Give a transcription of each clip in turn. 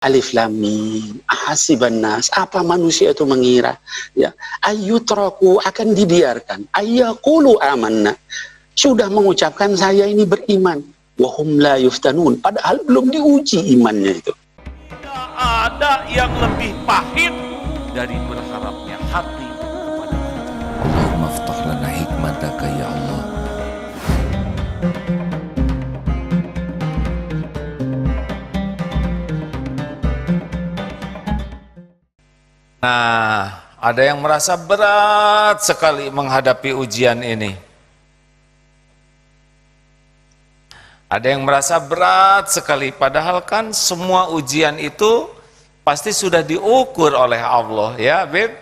Alif lam mim, hasiban nas, apa manusia itu mengira, ya, ayyutraku, akan dibiarkan, ayyaqulu amanna, sudah mengucapkan saya ini beriman, wahum la yuftanun, padahal belum diuji imannya itu. Tidak ada yang lebih pahit dari berharapnya hati kepada Allah. Allahumma aftah lana hikmataka ya Allah. Nah, ada yang merasa berat sekali menghadapi ujian ini. Ada yang merasa berat sekali, padahal kan semua ujian itu pasti sudah diukur oleh Allah, ya, Beb?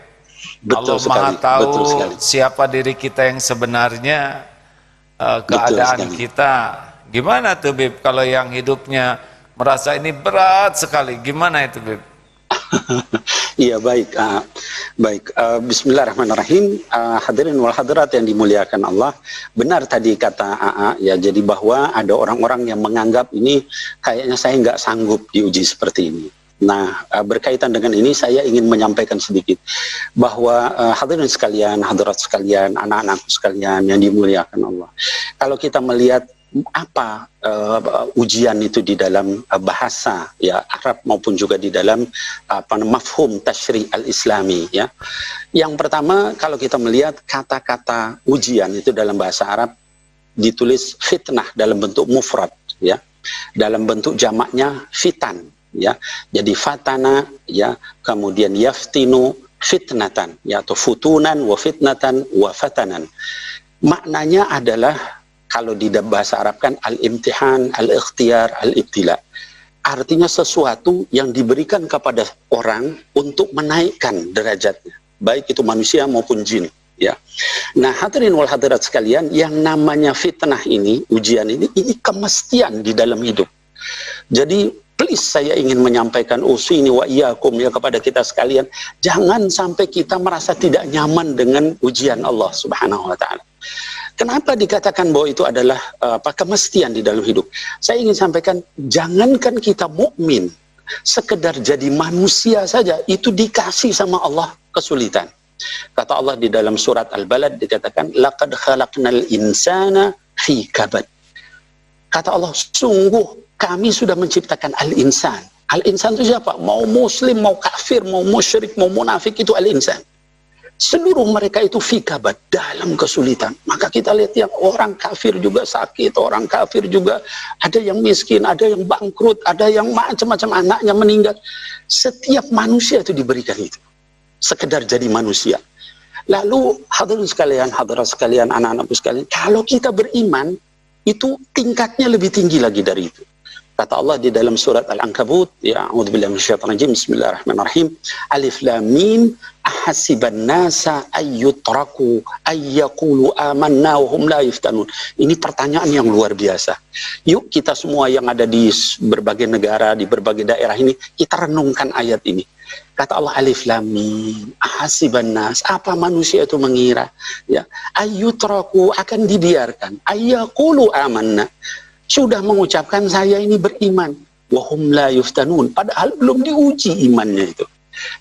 Betul Allah sekali, Maha tahu betul sekali. siapa diri kita yang sebenarnya, keadaan kita. Gimana tuh, Beb, kalau yang hidupnya merasa ini berat sekali, gimana itu, Beb? Iya, baik. Bismillahirrahmanirrahim. Hadirin wal hadirat yang dimuliakan Allah. Benar tadi kata AA, ya, jadi bahwa ada orang-orang yang menganggap ini kayaknya saya nggak sanggup diuji seperti ini. Nah, berkaitan dengan ini saya ingin menyampaikan sedikit bahwa hadirin sekalian, hadirat sekalian, anak-anakku sekalian yang dimuliakan Allah. Kalau kita melihat apa ujian itu di dalam bahasa, ya, Arab maupun juga di dalam mafhum tasyri' al-islami, ya. Yang pertama, kalau kita melihat kata-kata ujian itu dalam bahasa Arab ditulis fitnah dalam bentuk mufrad, ya. Dalam bentuk jamaknya fitan, ya. Jadi fatana, ya, kemudian yaftinu fitnatan, ya, atau futunan wa fitnatan wa fatanan. Maknanya adalah kalau di bahasa Arab kan al-imtihan, al-ikhtiyar, al-ibtila. Artinya sesuatu yang diberikan kepada orang untuk menaikkan derajatnya, baik itu manusia maupun jin, ya. Nah, hadirin wal hadirat sekalian, yang namanya fitnah ini, ujian ini kemestian di dalam hidup. Jadi please, saya ingin menyampaikan usini wa iyyakum, ya, kepada kita sekalian, jangan sampai kita merasa tidak nyaman dengan ujian Allah Subhanahu wa taala. Kenapa dikatakan bahwa itu adalah kemestian di dalam hidup? Saya ingin sampaikan, jangankan kita mukmin, sekedar jadi manusia saja itu dikasih sama Allah kesulitan. Kata Allah di dalam surat Al-Balad dikatakan, laqad khalaqnal insana fi kabad. Kata Allah, sungguh kami sudah menciptakan al-insan. Al-insan itu siapa? Mau muslim, mau kafir, mau musyrik, mau munafik, itu al-insan. Seluruh mereka itu fi kabad, dalam kesulitan. Maka kita lihat yang orang kafir juga sakit, orang kafir juga ada yang miskin, ada yang bangkrut, ada yang macam-macam, anaknya meninggal. Setiap manusia itu diberikan itu, sekedar jadi manusia. Lalu hadirin sekalian, hadirat sekalian, anak-anakku sekalian, kalau kita beriman, itu tingkatnya lebih tinggi lagi dari itu. Kata Allah di dalam surat Al-Ankabut, ya, a'udzubillahi minasyaitonir rajim, bismillahirrahmanirrahim, alif lam mim, ahasiban nasa ayyutraku ayyaqulu amanna wa hum la yuftanun. Ini pertanyaan yang luar biasa. Yuk kita semua yang ada di berbagai negara, di berbagai daerah ini, kita renungkan ayat ini. Kata Allah, alif lam mim, ahasiban nas, apa manusia itu mengira, ya, ayyutraku, akan dibiarkan, ayyaqulu amanna, sudah mengucapkan saya ini beriman, wahum la yuftanun, padahal belum diuji imannya itu.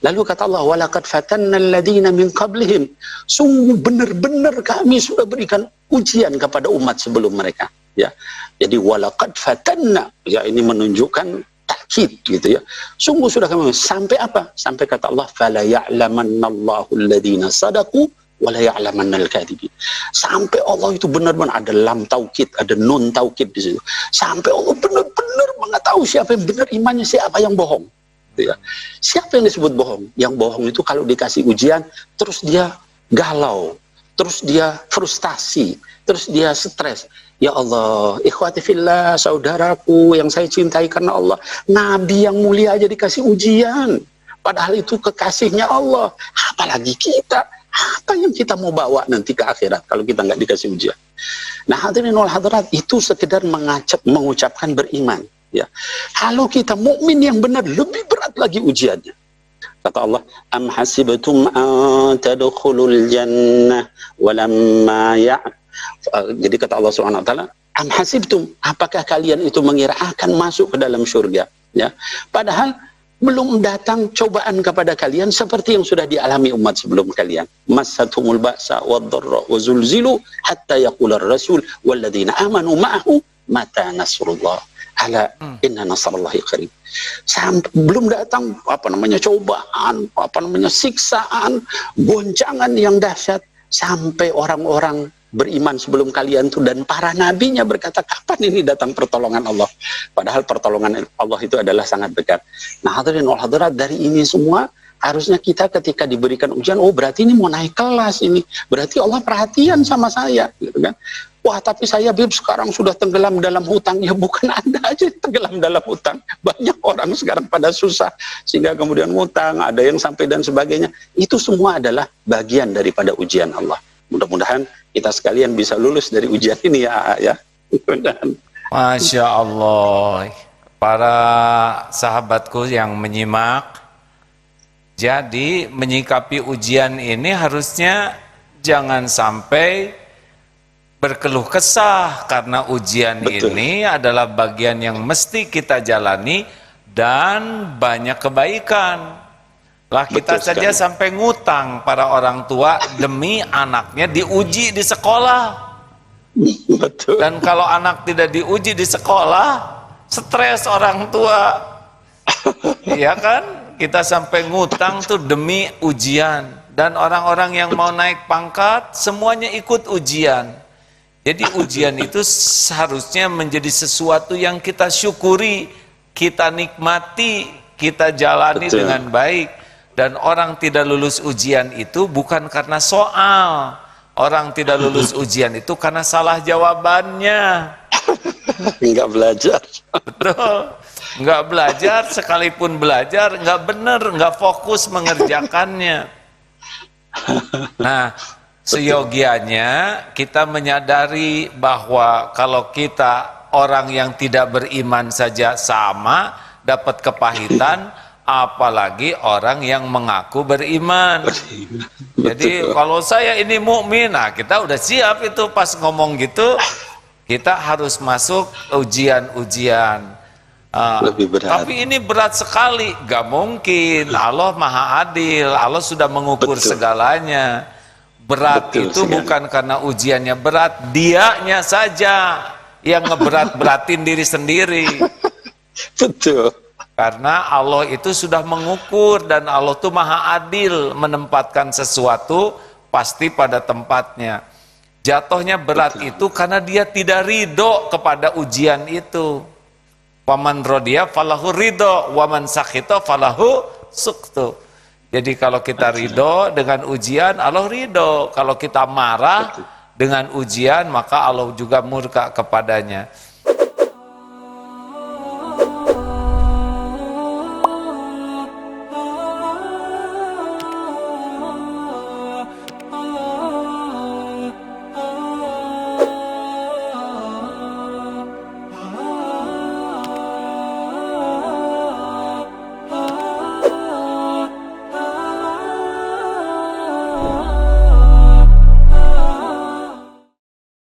Lalu kata Allah, walaqad fatannal ladzina min qablihim, sungguh benar-benar kami sudah berikan ujian kepada umat sebelum mereka, ya. Jadi walaqad fatanna, ya, ini menunjukkan takkid, gitu, ya. Sungguh sudah kami, sampai apa? Sampai kata Allah, fala ya'lamannallahu alladzina sadaqu wala ya'lamannal kadhibin. Sampai Allah itu benar-benar ada lam taukid, ada nun taukid di situ. Sampai Allah benar-benar mengetahui siapa yang benar imannya, siapa yang bohong. Ya. Siapa yang disebut bohong? Yang bohong itu kalau dikasih ujian, terus dia galau, terus dia frustasi, terus dia stres. Ya Allah, ikhwati fillah, saudaraku yang saya cintai karena Allah, Nabi yang mulia aja dikasih ujian, padahal itu kekasihnya Allah. Apalagi kita, apa yang kita mau bawa nanti ke akhirat kalau kita nggak dikasih ujian? Nah, hadirin wal hadirat, itu sekedar mengucapkan beriman, ya. Kalau kita mukmin yang benar, lebih berat lagi ujiannya. Kata Allah, am hasibtum an tadkhulul jannah walamma jadi kata Allah Subhanahu wa taala, am hasibtum, apakah kalian itu mengira akan masuk ke dalam surga, ya. Padahal belum datang cobaan kepada kalian seperti yang sudah dialami umat sebelum kalian. Massathumul ba'sa wad-dharra wa zulzilu hatta yaqula ar-rasul walladzina amanu ma'ahu mata nasrullah. Ala inna nasrallahi qarib. Belum datang cobaan, siksaan, goncangan yang dahsyat, sampai orang-orang beriman sebelum kalian tuh dan para nabinya berkata, kapan ini datang pertolongan Allah? Padahal pertolongan Allah itu adalah sangat dekat. Nah, hadirin wal hadirat, dari ini semua harusnya kita ketika diberikan ujian, oh berarti ini mau naik kelas ini, berarti Allah perhatian sama saya, gitu kan? Wah, tapi saya Bib sekarang sudah tenggelam dalam hutang. Ya bukan Anda aja yang tenggelam dalam hutang, banyak orang sekarang pada susah sehingga kemudian hutang, ada yang sampai dan sebagainya. Itu semua adalah bagian daripada ujian Allah. Mudah-mudahan kita sekalian bisa lulus dari ujian ini ya. Masya Allah, para sahabatku yang menyimak, jadi menyikapi ujian ini harusnya jangan sampai berkeluh kesah, karena ujian ini adalah bagian yang mesti kita jalani dan banyak kebaikan. Lah kita saja sampai ngutang para orang tua demi anaknya diuji di sekolah. Betul. Dan kalau anak tidak diuji di sekolah, stres orang tua. Iya kan? Kita sampai ngutang tuh demi ujian. Dan orang-orang yang mau naik pangkat semuanya ikut ujian. Jadi ujian itu seharusnya menjadi sesuatu yang kita syukuri, kita nikmati, kita jalani dengan baik. Dan orang tidak lulus ujian itu bukan karena soal. Orang tidak lulus ujian itu karena salah jawabannya. Enggak belajar. Betul. Enggak belajar, sekalipun belajar, enggak benar, enggak fokus mengerjakannya. Nah, seyogianya kita menyadari bahwa kalau kita orang yang tidak beriman saja sama dapat kepahitan, apalagi orang yang mengaku beriman. Jadi kalau saya ini mukmin, nah kita udah siap itu pas ngomong gitu, kita harus masuk ujian-ujian. Lebih berat. Tapi ini berat sekali, gak mungkin. Allah Maha Adil, Allah sudah mengukur segalanya. Berat itu bukan karena ujiannya berat, dianya saja yang ngeberat-beratin diri sendiri. Betul. Karena Allah itu sudah mengukur dan Allah itu Maha Adil menempatkan sesuatu pasti pada tempatnya. Jatuhnya berat itu karena dia tidak ridho kepada ujian itu. Waman rodiya falahu ridho, waman sakhito falahu suktu. Jadi kalau kita ridho dengan ujian, Allah ridho. Kalau kita marah dengan ujian, maka Allah juga murka kepadanya.